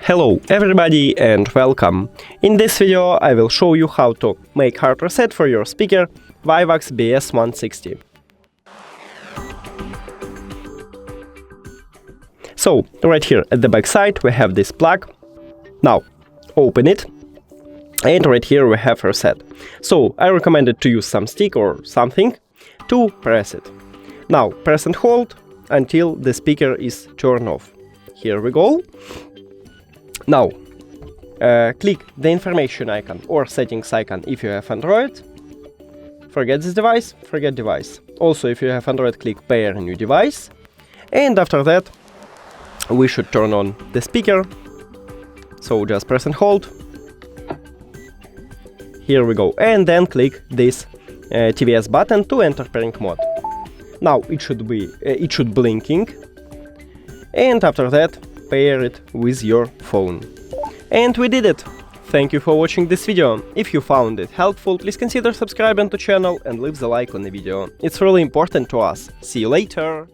Hello everybody and welcome. In this video I will show you how to make hard reset for your speaker VIVAX BS-160. So right here at the back side we have this plug. Now open it, and right here we have reset. So I recommend to use some stick or something to press it. Now press and hold until the speaker is turned off. Here we go. Now, click the information icon or settings icon if you have Android. Forget this device, forget device. Also, if you have Android, click pair new device. And after that, we should turn on the speaker. So just press and hold. Here we go. And then click this TVS button to enter pairing mode. Now it should blinking. And after that, pair it with your phone. And we did it! Thank you for watching this video. If you found it helpful, please consider subscribing to the channel and leave the like on the video. It's really important to us. See you later!